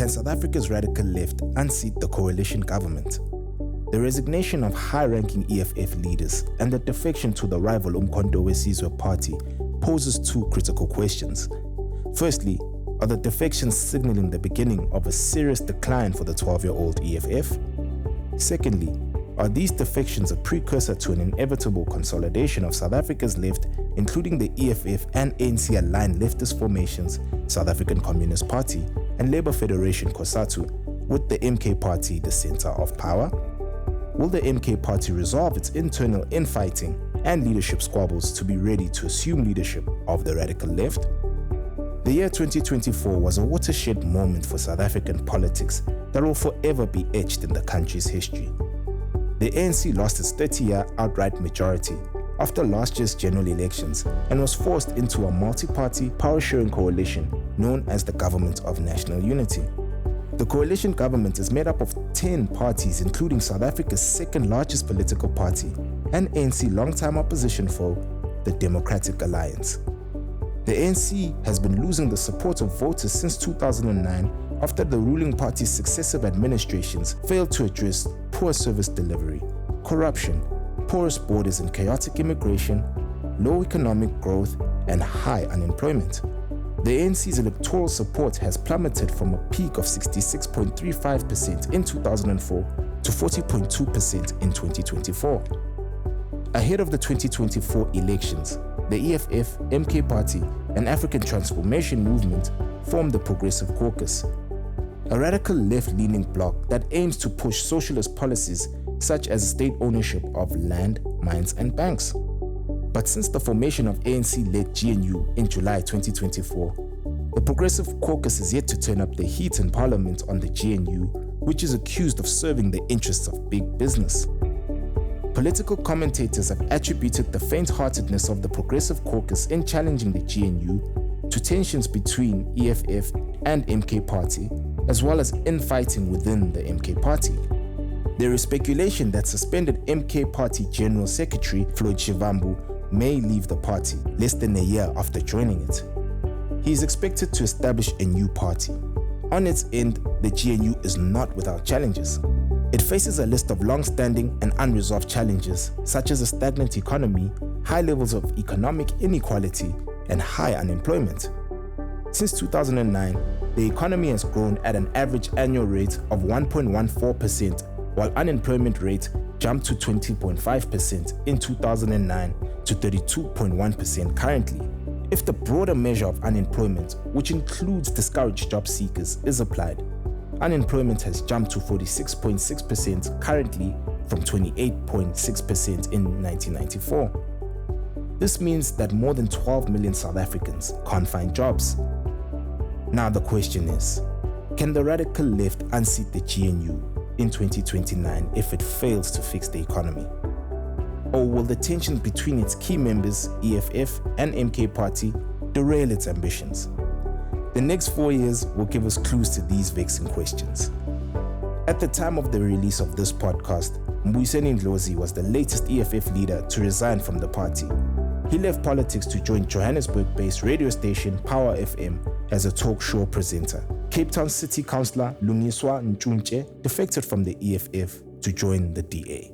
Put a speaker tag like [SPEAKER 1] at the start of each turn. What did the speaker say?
[SPEAKER 1] Can South Africa's radical left unseat the coalition government? The resignation of high-ranking EFF leaders and the defection to the rival Umkhonto weSizwe party poses two critical questions. Firstly, are the defections signaling the beginning of a serious decline for the 12-year-old EFF? Secondly, are these defections a precursor to an inevitable consolidation of South Africa's left, including the EFF and ANC-aligned leftist formations, South African Communist Party and Labour Federation COSATU, with the MK Party the centre of power? Will the MK Party resolve its internal infighting and leadership squabbles to be ready to assume leadership of the radical left? The year 2024 was a watershed moment for South African politics that will forever be etched in the country's history. The ANC lost its 30-year outright majority after last year's general elections and was forced into a multi-party power-sharing coalition known as the Government of National Unity. The coalition government is made up of 10 parties, including South Africa's second largest political party and ANC longtime opposition foe, the Democratic Alliance. The ANC has been losing the support of voters since 2009 after the ruling party's successive administrations failed to address poor service delivery, corruption, porous borders and chaotic immigration, low economic growth, and high unemployment. The ANC's electoral support has plummeted from a peak of 66.35% in 2004 to 40.2% in 2024. Ahead of the 2024 elections, the EFF, MK Party, and African Transformation Movement formed the Progressive Caucus, a radical left-leaning bloc that aims to push socialist policies such as state ownership of land, mines, and banks. But since the formation of ANC-led GNU in July 2024, the Progressive Caucus is yet to turn up the heat in Parliament on the GNU, which is accused of serving the interests of big business. Political commentators have attributed the faint-heartedness of the Progressive Caucus in challenging the GNU to tensions between EFF and MK Party, as well as infighting within the MK Party. There is speculation that suspended MK Party General Secretary Floyd Shivambu may leave the party less than a year after joining it. He is expected to establish a new party. On its end, the GNU is not without challenges. It faces a list of long-standing and unresolved challenges such as a stagnant economy, high levels of economic inequality, and high unemployment. Since 2009, the economy has grown at an average annual rate of 1.14%, while unemployment rate jumped to 20.5% in 2009 to 32.1% currently. If the broader measure of unemployment, which includes discouraged job seekers, is applied, unemployment has jumped to 46.6% currently from 28.6% in 1994. This means that more than 12 million South Africans can't find jobs. Now the question is, can the radical left unseat the GNU in 2029 if it fails to fix the economy? Or will the tensions between its key members, EFF and MK Party, derail its ambitions? The next 4 years will give us clues to these vexing questions. At the time of the release of this podcast, Mbuyiseni Ndlozi was the latest EFF leader to resign from the party. He left politics to join Johannesburg-based radio station Power FM as a talk show presenter. Cape Town City Councillor Lungiswa Ntshuntshe defected from the EFF to join the DA.